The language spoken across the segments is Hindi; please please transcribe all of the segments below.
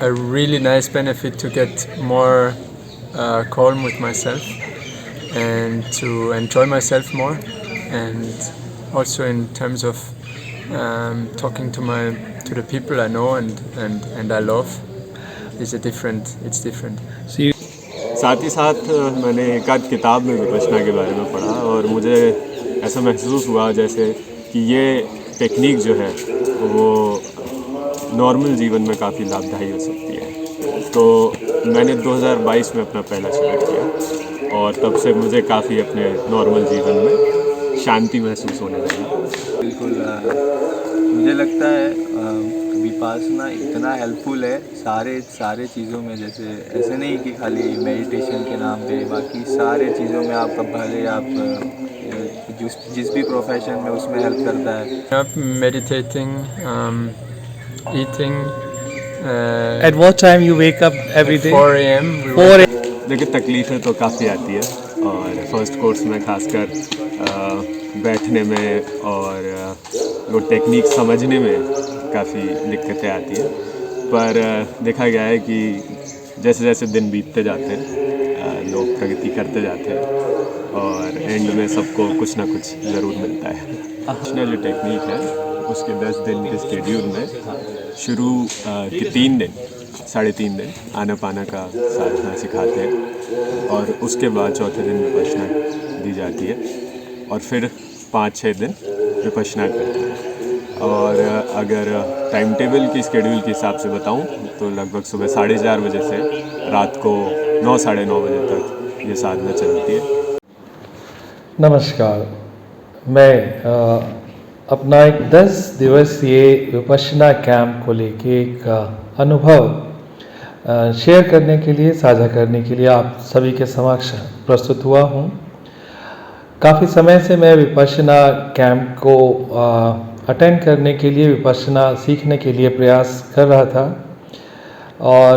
a really nice benefit to get more calm with myself and to enjoy myself more, and also in terms of talking to the people I know and I love it's different. साथ ही साथ मैंने एक आध किताब में विपश्यना के बारे में पढ़ा और मुझे ऐसा महसूस हुआ जैसे कि ये टेक्निक जो है वो नॉर्मल जीवन में काफ़ी लाभदायी हो सकती है। तो मैंने 2022 में अपना पहला शिविर किया और तब से मुझे काफ़ी अपने नॉर्मल जीवन में शांति महसूस होने लगी। बिल्कुल मुझे लगता है विपासना इतना हेल्पफुल है सारे चीज़ों में। जैसे ऐसे नहीं कि खाली मेडिटेशन के नाम पे, बाकी सारे चीज़ों में आप भले आप जिस भी प्रोफेशन में उसमें हेल्प करता है। Meditating, eating. At what time you wake up every day? 4 a.m. 4 a.m. देखिए तकलीफ़ें तो काफ़ी आती है और फर्स्ट कोर्स में खासकर बैठने में और वो टेक्निक समझने में काफ़ी दिक्कतें आती हैं, पर देखा गया है कि जैसे जैसे दिन बीतते जाते हैं लोग प्रगति करते जाते हैं और एंड में सबको कुछ ना कुछ ज़रूर मिलता है। नेशनल जो टेक्निक है उसके 10 दिन के स्केड्यूल में शुरू के 3 दिन 3.5 दिन आनापाना का साधना सिखाते हैं और उसके बाद चौथे दिन विपश्यना दी जाती है और फिर 5-6 दिन विपश्यना करते हैं। और अगर टाइम टेबल की स्केड्यूल के हिसाब से बताऊं तो लगभग सुबह 4:30 बजे से रात को 9-9:30 बजे तक ये साधना चलती है। नमस्कार, मैं अपना एक 10 दिवसीय विपश्यना कैंप को लेके एक अनुभव शेयर करने के लिए, साझा करने के लिए आप सभी के समक्ष प्रस्तुत हुआ हूँ। काफ़ी समय से मैं विपश्यना कैंप को अटेंड करने के लिए, विपश्यना सीखने के लिए प्रयास कर रहा था और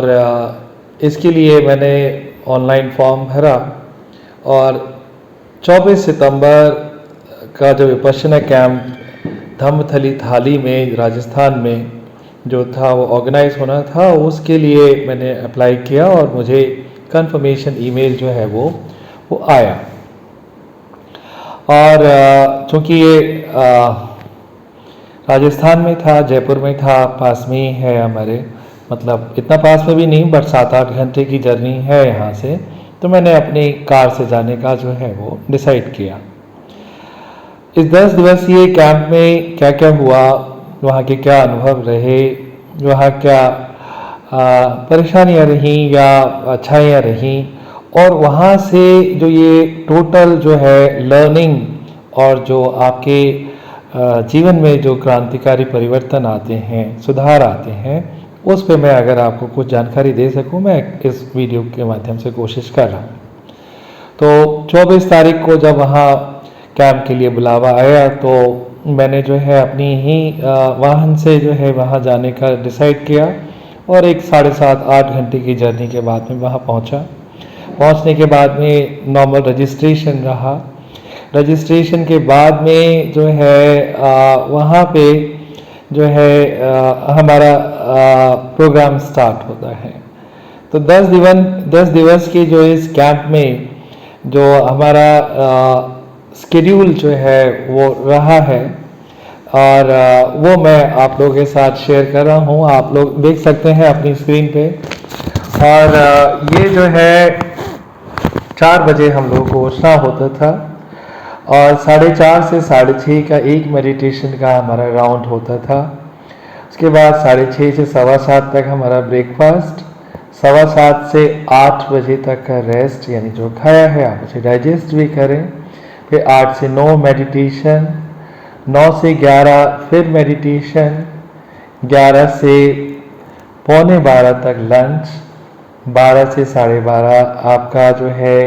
इसके लिए मैंने ऑनलाइन फॉर्म भरा और 24 सितंबर का जो विपश्यना कैंप धम्मथली थाली में राजस्थान में जो था वो ऑर्गेनाइज होना था, उसके लिए मैंने अप्लाई किया और मुझे कंफर्मेशन ईमेल जो है वो आया। और चूँकि ये राजस्थान में था, जयपुर में था, पास में ही है हमारे, मतलब इतना पास में भी नहीं बट 7-8 घंटे की जर्नी है यहाँ से, तो मैंने अपनी कार से जाने का जो है वो डिसाइड किया। इस 10 दिवसीय कैंप में क्या क्या हुआ, वहाँ के क्या अनुभव रहे, वहाँ क्या परेशानियाँ रहीं या अच्छाइयाँ रहीं, और वहाँ से जो ये टोटल जो है लर्निंग और जो आपके जीवन में जो क्रांतिकारी परिवर्तन आते हैं, सुधार आते हैं, उस पे मैं अगर आपको कुछ जानकारी दे सकूं, मैं इस वीडियो के माध्यम से कोशिश कर रहा हूं। तो 24 तारीख को जब वहाँ कैंप के लिए बुलावा आया तो मैंने जो है अपनी ही वाहन से जो है वहाँ जाने का डिसाइड किया और एक 7.5-8 घंटे की जर्नी के बाद में वहाँ पहुँचा। पहुँचने के बाद में नॉर्मल रजिस्ट्रेशन रहा। रजिस्ट्रेशन के बाद में जो है वहाँ पे जो है हमारा प्रोग्राम स्टार्ट होता है। तो 10 दिवस के जो इस कैंप में जो हमारा स्केड्यूल जो है वो रहा है और वो मैं आप लोगों के साथ शेयर कर रहा हूँ। आप लोग देख सकते हैं अपनी स्क्रीन पे। और ये जो है 4 बजे हम लोग को उठना होता था और 4:30 से 6:30 का एक मेडिटेशन का हमारा राउंड होता था। उसके बाद 6:30 से 7:15 तक हमारा ब्रेकफास्ट, 7:15 से 8 बजे तक का रेस्ट, यानी जो खाया है आप उसे डाइजेस्ट भी करें। फिर 8 से 9 मेडिटेशन, 9 से 11 फिर मेडिटेशन, 11 से 11:45 तक लंच, 12 से 12:30 आपका जो है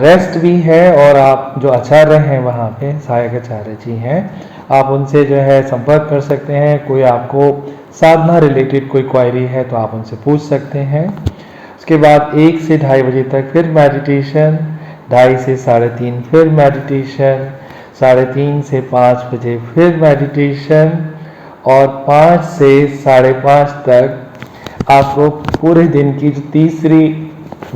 रेस्ट भी है। और आप जो आचार्य हैं वहाँ पे, सहायक आचार्य जी हैं, आप उनसे जो है संपर्क कर सकते हैं। कोई आपको साधना रिलेटेड कोई क्वायरी है तो आप उनसे पूछ सकते हैं। उसके बाद 1 से 2:30 बजे तक फिर मेडिटेशन, 2:30 से 3:30 फिर मेडिटेशन, 3:30 से 5 बजे फिर मेडिटेशन और 5 से 5:30 तक आपको पूरे दिन की जो तीसरी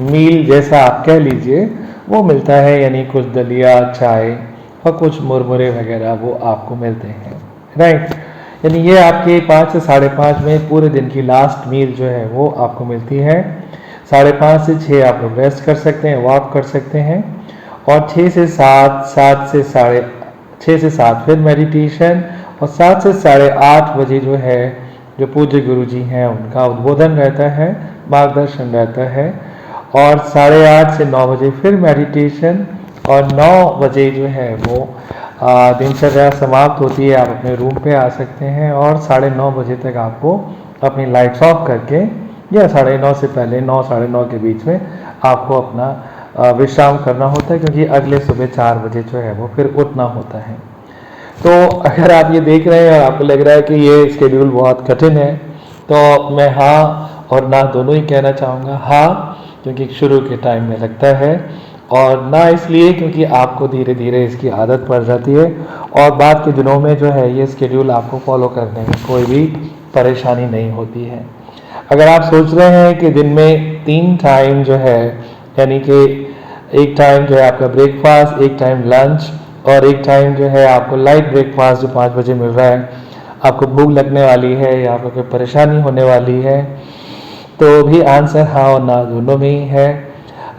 मील जैसा आप कह लीजिए वो मिलता है, यानी कुछ दलिया, चाय और कुछ मुरमुरे वगैरह वो आपको मिलते हैं, राइट। यानी ये आपके 5 से 5:30 में पूरे दिन की लास्ट मील जो है वो आपको मिलती है। 5:30 से 6 आप लोग रेस्ट कर सकते हैं, वॉक कर सकते हैं, और 6 से 7, 6 से 7 फिर मेडिटेशन, और 7 से 8:30 बजे जो है जो पूज्य गुरु जी हैं उनका उद्बोधन रहता है, मार्गदर्शन रहता है, और 8:30 से 9 बजे फिर मेडिटेशन, और 9 बजे जो है वो दिनचर्या समाप्त होती है। आप अपने रूम पे आ सकते हैं, और 9:30 बजे तक आपको अपनी लाइट्स ऑफ करके, या 9:30 से पहले 9 साढ़े 9 के बीच में आपको अपना विश्राम करना होता है, क्योंकि अगले सुबह 4 बजे जो है वो फिर उठना होता है। तो अगर आप ये देख रहे हैं और आपको लग रहा है कि ये शेड्यूल बहुत कठिन है, तो मैं हाँ और ना दोनों ही कहना चाहूँगा। हाँ, क्योंकि शुरू के टाइम में लगता है, और ना इसलिए क्योंकि आपको धीरे धीरे इसकी आदत पड़ जाती है, और बाद के दिनों में जो है ये शेड्यूल आपको फॉलो करने में कोई भी परेशानी नहीं होती है। अगर आप सोच रहे हैं कि दिन में 3 टाइम जो है, यानी कि एक टाइम जो है आपका ब्रेकफास्ट, एक टाइम लंच, और एक टाइम जो है आपको लाइट ब्रेकफास्ट जो 5 बजे मिल रहा है, आपको भूख लगने वाली है या आपको कोई परेशानी होने वाली है, तो भी आंसर हाँ और ना दोनों में ही है।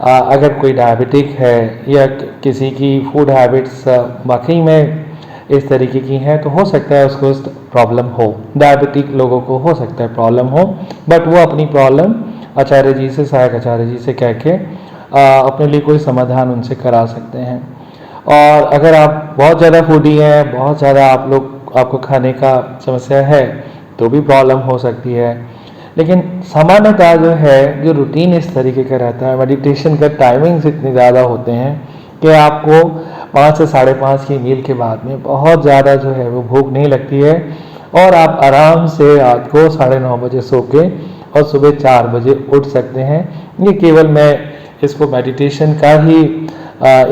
अगर कोई डायबिटिक है या किसी की फूड हैबिट्स वाकई में इस तरीके की हैं, तो हो सकता है उसको प्रॉब्लम हो। डायबिटिक लोगों को हो सकता है प्रॉब्लम हो, बट वो अपनी प्रॉब्लम आचार्य जी से, सहायक आचार्य जी से कह के अपने लिए कोई समाधान उनसे करा सकते हैं। और अगर आप बहुत ज़्यादा फूडी हैं, बहुत ज़्यादा आपको खाने का समस्या है, तो भी प्रॉब्लम हो सकती है। लेकिन सामान्यतः जो है, जो रूटीन इस तरीके का रहता है, मेडिटेशन का टाइमिंग्स इतने ज़्यादा होते हैं कि आपको 5 से 5:30 की मील के बाद में बहुत ज़्यादा जो है वो भूख नहीं लगती है, और आप आराम से रात को 9:30 बजे सो के और सुबह 4 बजे उठ सकते हैं। ये केवल मैं इसको मेडिटेशन का ही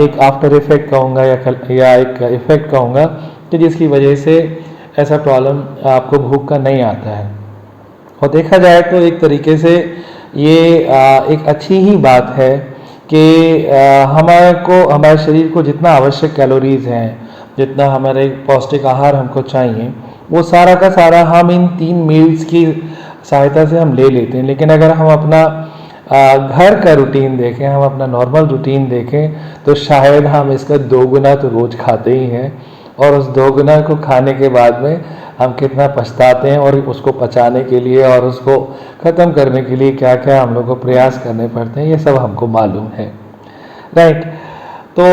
एक आफ्टर इफेक्ट कहूँगा, या एक इफेक्ट कहूँगा, कि जिसकी वजह से ऐसा प्रॉब्लम आपको भूख का नहीं आता है। और देखा जाए तो एक तरीके से ये एक अच्छी ही बात है कि हमारे शरीर को जितना आवश्यक कैलोरीज हैं, जितना हमारे पौष्टिक आहार हमको चाहिए, वो सारा का सारा हम इन 3 मील्स की सहायता से हम ले लेते हैं। लेकिन अगर हम अपना घर का रूटीन देखें, हम अपना नॉर्मल रूटीन देखें, तो शायद हम इसका 2 गुना तो रोज़ खाते ही हैं, और उस 2 गुना को खाने के बाद में हम कितना पछताते हैं, और उसको पचाने के लिए और उसको ख़त्म करने के लिए क्या क्या हम लोग को प्रयास करने पड़ते हैं, ये सब हमको मालूम है, राइट। तो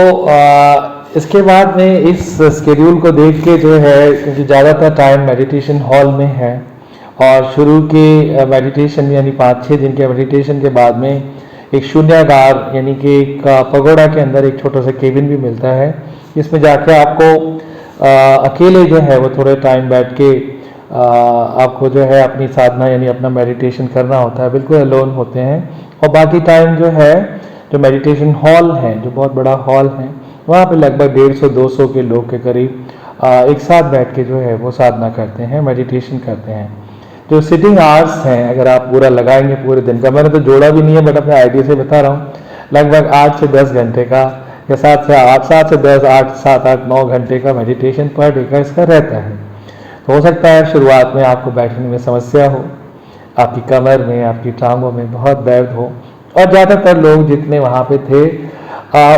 इसके बाद में इस शेड्यूल को देख के जो है, क्योंकि ज़्यादातर टाइम मेडिटेशन हॉल में है, और शुरू के मेडिटेशन यानी 5-6 दिन के मेडिटेशन के बाद में एक शून्यागार यानी कि एक पगोड़ा के अंदर एक छोटा सा केबिन भी मिलता है, जिसमें जाके आपको अकेले जो है वो थोड़े टाइम बैठ के आपको जो है अपनी साधना यानी अपना मेडिटेशन करना होता है, बिल्कुल अलोन होते हैं। और बाकी टाइम जो है, जो मेडिटेशन हॉल है, जो बहुत बड़ा हॉल है, वहाँ पे लगभग 150-200 के लोग के करीब एक साथ बैठ के जो है वो साधना करते हैं, मेडिटेशन करते हैं। जो सिटिंग आवर्स हैं, अगर आप पूरा लगाएंगे पूरे दिन का, मैंने तो जोड़ा भी नहीं है, बट अपने आइडिया से बता रहा हूँ, लगभग 8 से 10 घंटे का, या 7 से 10, 7-8-9 घंटे का मेडिटेशन पर डे का इसका रहता है। तो हो सकता है शुरुआत में आपको बैठने में समस्या हो, आपकी कमर में, आपकी टांगों में बहुत दर्द हो, और ज़्यादातर लोग जितने वहाँ पे थे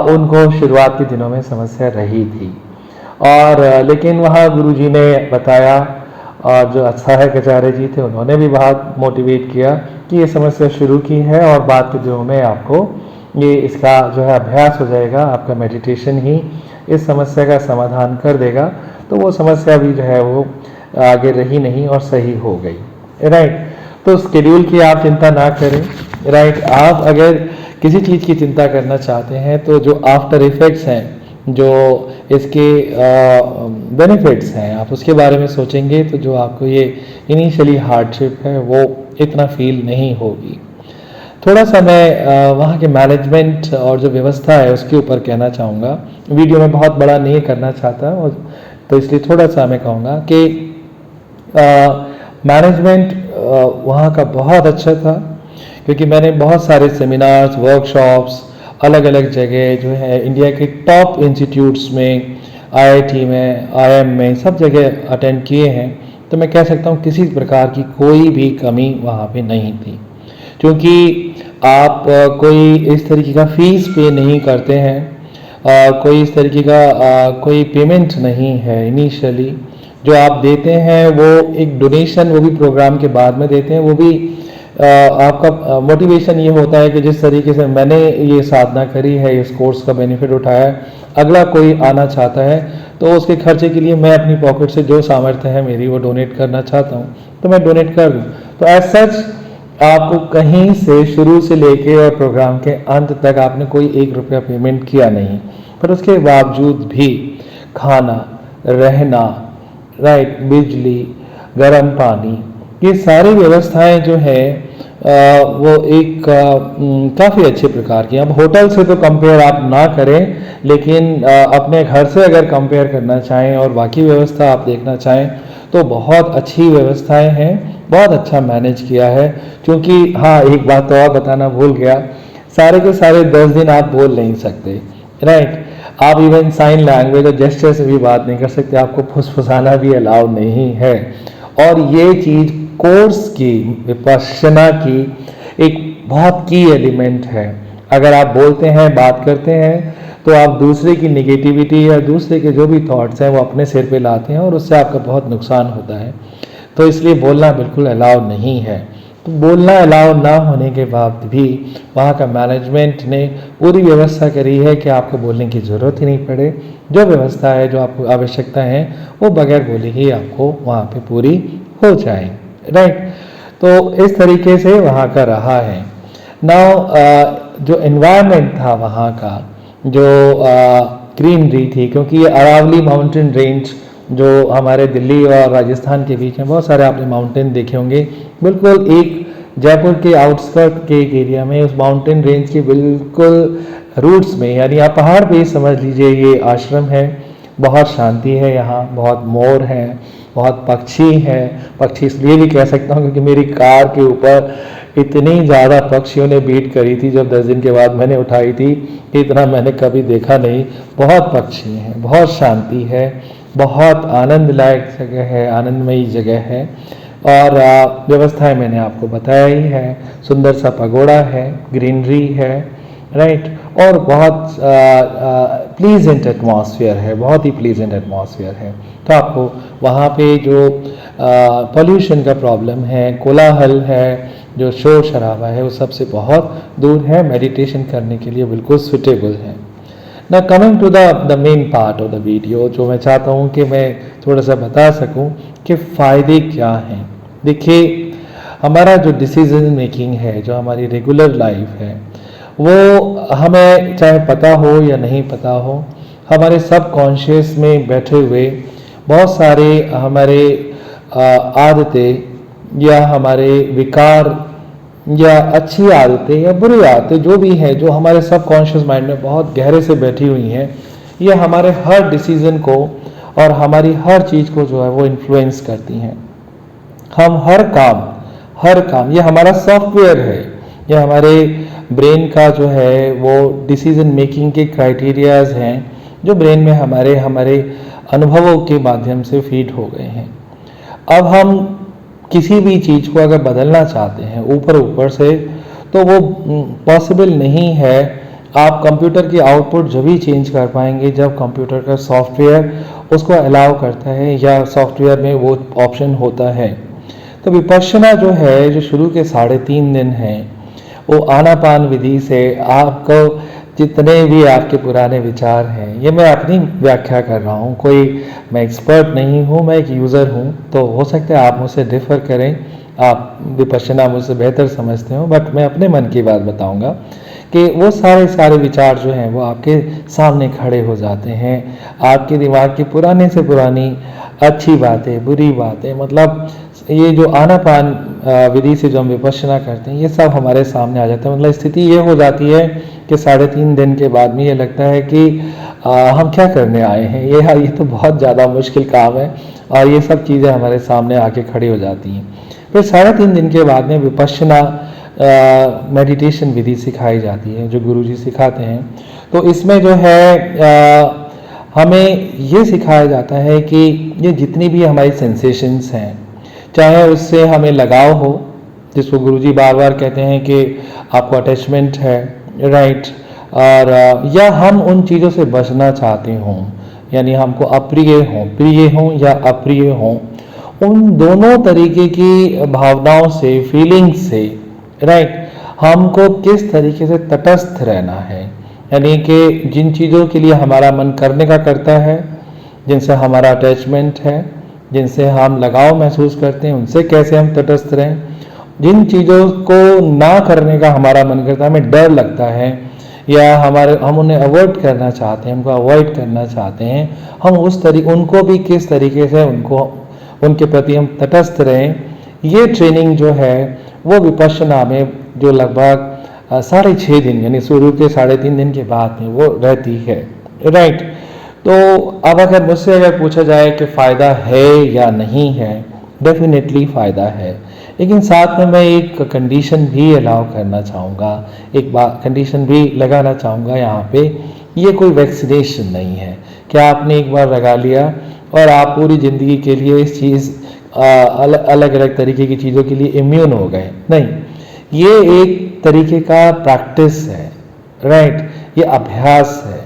उनको शुरुआत के दिनों में समस्या रही थी। और लेकिन वहाँ गुरुजी ने बताया, और जो सहायक आचार्य जी थे उन्होंने भी बहुत मोटिवेट किया कि ये समस्या शुरू की है, और बाद के दिनों में आपको ये इसका जो है अभ्यास हो जाएगा, आपका मेडिटेशन ही इस समस्या का समाधान कर देगा। तो वो समस्या भी जो है वो आगे रही नहीं और सही हो गई, राइट। तो शेड्यूल की आप चिंता ना करें, राइट। आप अगर किसी चीज़ की चिंता करना चाहते हैं, तो जो आफ्टर इफेक्ट्स हैं, जो इसके बेनिफिट्स हैं, आप उसके बारे में सोचेंगे, तो जो आपको ये इनिशियली हार्डशिप है वो इतना फील नहीं होगी। थोड़ा सा मैं वहाँ के मैनेजमेंट और जो व्यवस्था है उसके ऊपर कहना चाहूँगा। वीडियो में बहुत बड़ा नहीं करना चाहता, और तो इसलिए थोड़ा सा मैं कहूँगा कि मैनेजमेंट वहाँ का बहुत अच्छा था, क्योंकि मैंने बहुत सारे सेमिनार्स, वर्कशॉप्स अलग अलग जगह जो है इंडिया के टॉप इंस्टीट्यूट्स में, आईआईटी में, आईएम में, सब जगह अटेंड किए हैं। तो मैं कह सकता हूँ किसी प्रकार की कोई भी कमी वहाँ पे नहीं थी, क्योंकि आप कोई इस तरीके का फीस पे नहीं करते हैं, कोई इस तरीके का कोई पेमेंट नहीं है इनिशियली। जो आप देते हैं वो एक डोनेशन, वो भी प्रोग्राम के बाद में देते हैं। वो भी आपका मोटिवेशन ये होता है कि जिस तरीके से मैंने ये साधना करी है, इस कोर्स का बेनिफिट उठाया है, अगला कोई आना चाहता है तो उसके खर्चे के लिए मैं अपनी पॉकेट से जो सामर्थ्य है मेरी वो डोनेट करना चाहता हूँ, तो मैं डोनेट कर दूँ। तो एज सच आपको कहीं से शुरू से लेके और प्रोग्राम के अंत तक आपने कोई 1 रुपया पेमेंट किया नहीं, पर उसके बावजूद भी खाना, रहना, राइट, बिजली, गर्म पानी, ये सारी व्यवस्थाएं जो है वो एक काफ़ी अच्छे प्रकार की। अब होटल से तो कंपेयर आप ना करें, लेकिन अपने घर से अगर कंपेयर करना चाहें और बाकी व्यवस्था आप देखना चाहें तो बहुत अच्छी व्यवस्थाएं हैं, बहुत अच्छा मैनेज किया है। क्योंकि हाँ, एक बात तो और बताना भूल गया, सारे के सारे 10 दिन आप बोल नहीं सकते, राइट। आप इवन साइन लैंग्वेज और जेस्चर से भी बात नहीं कर सकते, आपको फुसफुसाना भी अलाउ नहीं है। और ये चीज़ कोर्स की, विपश्यना की एक बहुत की एलिमेंट है। अगर आप बोलते हैं, बात करते हैं, तो आप दूसरे की निगेटिविटी या दूसरे के जो भी थॉट्स हैं वो अपने सिर पे लाते हैं और उससे आपका बहुत नुकसान होता है। तो इसलिए बोलना बिल्कुल अलाउ नहीं है। तो बोलना अलाउ ना होने के बाद भी वहाँ का मैनेजमेंट ने पूरी व्यवस्था करी है कि आपको बोलने की ज़रूरत ही नहीं पड़े। जो व्यवस्था है, जो आपको आवश्यकता है, वो बगैर बोले ही आपको वहाँ पे पूरी हो जाए, राइट। तो इस तरीके से वहाँ का रहा है। नाउ जो एनवायरनमेंट था वहाँ का, जो ग्रीनरी थी, क्योंकि ये अरावली माउंटेन रेंज जो हमारे दिल्ली और राजस्थान के बीच में, बहुत सारे आपने माउंटेन देखे होंगे, बिल्कुल एक जयपुर के आउटस्कर्ट के एक एरिया में, उस माउंटेन रेंज के बिल्कुल रूट्स में, यानी आप पहाड़ पे समझ लीजिए ये आश्रम है। बहुत शांति है यहाँ, बहुत मोर हैं, बहुत पक्षी हैं। पक्षी इसलिए भी कह सकता हूँ क्योंकि मेरी कार के ऊपर इतनी ज़्यादा पक्षियों ने बीट करी थी जब 10 दिन के बाद मैंने उठाई थी, इतना मैंने कभी देखा नहीं। बहुत पक्षी हैं, बहुत शांति है, बहुत आनंददायक जगह है, आनंदमयी जगह है। और व्यवस्थाएं मैंने आपको बताया ही है। सुंदर सा पगोड़ा है, ग्रीनरी है, राइट, और बहुत प्लीजेंट एटमॉस्फेयर है, बहुत ही प्लीजेंट एटमॉस्फेयर है। तो आपको वहाँ पे जो पोल्यूशन का प्रॉब्लम है, कोलाहल है, जो शोर शराबा है, वो सबसे बहुत दूर है। मेडिटेशन करने के लिए बिल्कुल सुटेबल है। ना coming to the main part of the video, जो मैं चाहता हूँ कि मैं थोड़ा सा बता सकूँ कि फ़ायदे क्या हैं। देखिए, हमारा जो डिसीजन मेकिंग है, जो हमारी रेगुलर लाइफ है, वो हमें चाहे पता हो या नहीं पता हो, हमारे सबकॉन्शियस में बैठे हुए बहुत सारे हमारे आदतें या हमारे विकार या अच्छी आदतें या बुरी आदतें जो भी हैं, जो हमारे सबकॉन्शियस माइंड में बहुत गहरे से बैठी हुई हैं, ये हमारे हर डिसीज़न को और हमारी हर चीज़ को जो है वो इन्फ्लुएंस करती हैं। हम हर काम ये हमारा सॉफ्टवेयर है, ये हमारे ब्रेन का जो है वो डिसीजन मेकिंग के क्राइटेरियाज हैं जो ब्रेन में हमारे अनुभवों के माध्यम से फीड हो गए हैं। अब हम किसी भी चीज़ को अगर बदलना चाहते हैं ऊपर से, तो वो पॉसिबल नहीं है। आप कंप्यूटर की आउटपुट जब ही चेंज कर पाएंगे जब कंप्यूटर का सॉफ्टवेयर उसको अलाउ करता है या सॉफ्टवेयर में वो ऑप्शन होता है। तो विपश्यना जो है, जो शुरू के 3.5 दिन हैं, वो आनापान विधि से आपको जितने भी आपके पुराने विचार हैं, ये मैं अपनी व्याख्या कर रहा हूँ, कोई मैं एक्सपर्ट नहीं हूँ, मैं एक यूज़र हूँ, तो हो सकता है आप मुझसे डिफ़र करें, आप विपश्यना मुझसे बेहतर समझते हो, बट मैं अपने मन की बात बताऊँगा कि वो सारे विचार जो हैं वो आपके सामने खड़े हो जाते हैं। आपके दिमाग की पुराने से पुरानी अच्छी बातें, बुरी बातें, मतलब ये जो आनापान विधि से जो हम विपश्यना करते हैं, ये सब हमारे सामने आ जाता है। मतलब स्थिति ये हो जाती है कि 3.5 दिन के बाद में ये लगता है कि हम क्या करने आए हैं, ये तो बहुत ज़्यादा मुश्किल काम है और ये सब चीज़ें हमारे सामने आके खड़ी हो जाती हैं। फिर 3.5 दिन के बाद में विपश्यना मेडिटेशन विधि सिखाई जाती है जो गुरुजी सिखाते हैं। तो इसमें जो है हमें ये सिखाया जाता है कि ये जितनी भी हमारी सेंसेशंस हैं, चाहे उससे हमें लगाव हो, जिसको गुरुजी बार बार कहते हैं कि आपको अटैचमेंट है, राइट, और या हम उन चीज़ों से बचना चाहते हों, यानी हमको अप्रिय हों, प्रिय हों या अप्रिय हों, उन दोनों तरीके की भावनाओं से, फीलिंग्स से, राइट, हमको किस तरीके से तटस्थ रहना है। यानी कि जिन चीज़ों के लिए हमारा मन करने का करता है, जिनसे हमारा अटैचमेंट है, जिनसे हम लगाव महसूस करते हैं, उनसे कैसे हम तटस्थ रहें। जिन चीज़ों को ना करने का हमारा मन करता है, हमें डर लगता है या हम उन्हें अवॉइड करना चाहते हैं, उनको अवॉइड करना चाहते हैं, हम उनको भी किस तरीके से उनके प्रति हम तटस्थ रहें। ये ट्रेनिंग जो है वो विपश्यना में जो लगभग 6.5 दिन यानी शुरू के 3.5 दिन के बाद में वो रहती है, राइट। तो अब अगर मुझसे पूछा जाए कि फ़ायदा है या नहीं है, डेफिनेटली फ़ायदा है, लेकिन साथ में मैं एक कंडीशन भी अलाउ करना चाहूँगा, एक कंडीशन भी लगाना चाहूँगा यहाँ पे। ये कोई वैक्सीनेशन नहीं है कि आपने एक बार लगा लिया और आप पूरी ज़िंदगी के लिए इस चीज़ अलग अलग तरीके की चीज़ों के लिए इम्यून हो गए, नहीं। ये एक तरीके का प्रैक्टिस है, राइट, ये अभ्यास है।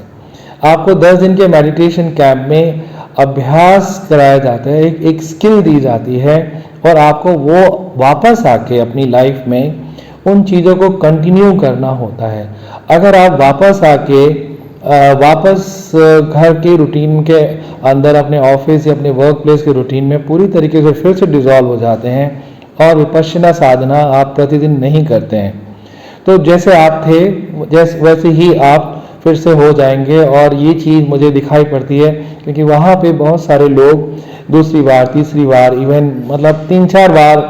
आपको 10 दिन के मेडिटेशन कैंप में अभ्यास कराया जाता है, एक स्किल दी जाती है और आपको वो वापस आके अपनी लाइफ में उन चीज़ों को कंटिन्यू करना होता है। अगर आप वापस आके वापस घर के रूटीन के अंदर अपने ऑफिस या अपने वर्क प्लेस के रूटीन में पूरी तरीके से फिर से डिसॉल्व हो जाते हैं और विपश्यना साधना आप प्रतिदिन नहीं करते हैं, तो जैसे आप थे वैसे ही आप फिर से हो जाएंगे। और ये चीज़ मुझे दिखाई पड़ती है क्योंकि वहाँ पे बहुत सारे लोग दूसरी बार, तीसरी बार, इवन मतलब 3-4 बार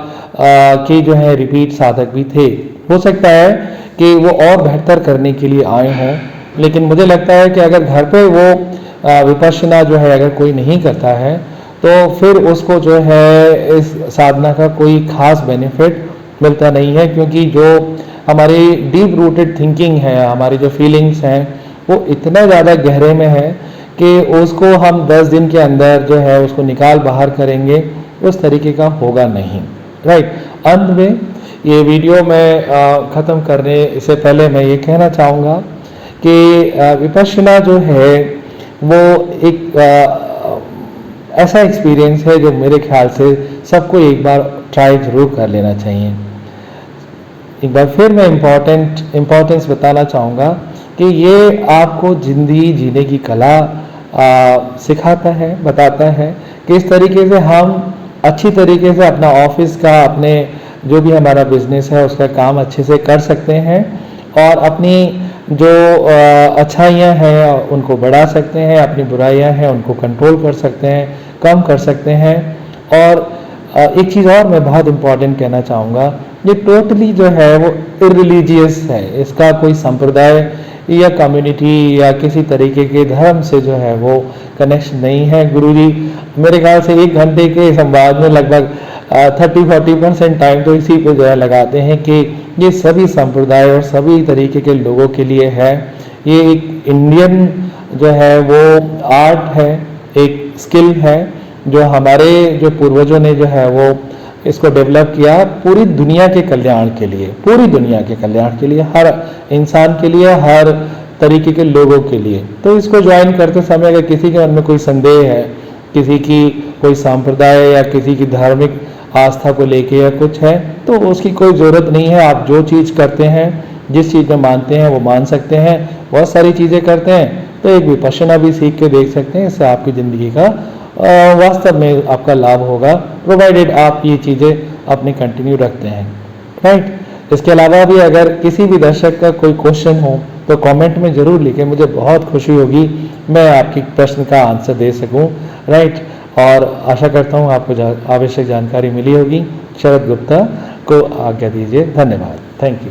के जो है रिपीट साधक भी थे। हो सकता है कि वो और बेहतर करने के लिए आए हों, लेकिन मुझे लगता है कि अगर घर पे वो विपश्यना जो है अगर कोई नहीं करता है तो फिर उसको जो है इस साधना का कोई खास बेनिफिट मिलता नहीं है, क्योंकि जो हमारी डीप रूटेड थिंकिंग है, हमारी जो फीलिंग्स हैं, वो इतना ज़्यादा गहरे में है कि उसको हम 10 दिन के अंदर जो है उसको निकाल बाहर करेंगे, उस तरीके का होगा नहीं, राइट। अंत में ये वीडियो मैं ख़त्म करने से पहले मैं ये कहना चाहूँगा कि विपश्यना जो है वो एक ऐसा एक्सपीरियंस है जो मेरे ख्याल से सबको एक बार ट्राई ज़रूर कर लेना चाहिए। एक बार फिर मैं इम्पोर्टेंस बताना चाहूँगा कि ये आपको ज़िंदगी जीने की कला सिखाता है, बताता है कि इस तरीके से हम अच्छी तरीके से अपना ऑफिस का, अपने जो भी हमारा बिजनेस है उसका काम अच्छे से कर सकते हैं और अपनी जो अच्छाइयाँ हैं उनको बढ़ा सकते हैं, अपनी बुराइयाँ हैं उनको कंट्रोल कर सकते हैं, कम कर सकते हैं। और एक चीज़ और मैं बहुत इम्पॉर्टेंट कहना चाहूँगा, ये टोटली जो है वो इररिलीजियस है, इसका कोई संप्रदाय या कम्युनिटी या किसी तरीके के धर्म से जो है वो कनेक्शन नहीं है। गुरुजी मेरे ख्याल से 1 घंटे के संवाद में लगभग 30-40% टाइम तो इसी पे जो है लगाते हैं कि ये सभी संप्रदाय और सभी तरीके के लोगों के लिए है। ये एक इंडियन जो है वो आर्ट है, एक स्किल है जो हमारे जो पूर्वजों ने जो है वो इसको डेवलप किया पूरी दुनिया के कल्याण के लिए, पूरी दुनिया के कल्याण के लिए, हर इंसान के लिए, हर तरीके के लोगों के लिए। तो इसको ज्वाइन करते समय अगर किसी के मन में कोई संदेह है, किसी की कोई संप्रदाय या किसी की धार्मिक आस्था को लेके या कुछ है, तो उसकी कोई ज़रूरत नहीं है। आप जो चीज़ करते हैं, जिस चीज़ में मानते हैं वो मान सकते हैं। बहुत सारी चीज़ें करते हैं तो एक विपश्यना भी सीख के देख सकते हैं, इससे आपकी ज़िंदगी का वास्तव में आपका लाभ होगा, प्रोवाइडेड आप ये चीज़ें अपने कंटिन्यू रखते हैं, राइट। इसके अलावा भी अगर किसी भी दर्शक का कोई क्वेश्चन हो तो कमेंट में ज़रूर लिखें, मुझे बहुत खुशी होगी मैं आपकी प्रश्न का आंसर दे सकूं, राइट। और आशा करता हूं आपको आवश्यक जानकारी मिली होगी। शरद गुप्ता को आज्ञा दीजिए, धन्यवाद, थैंक यू।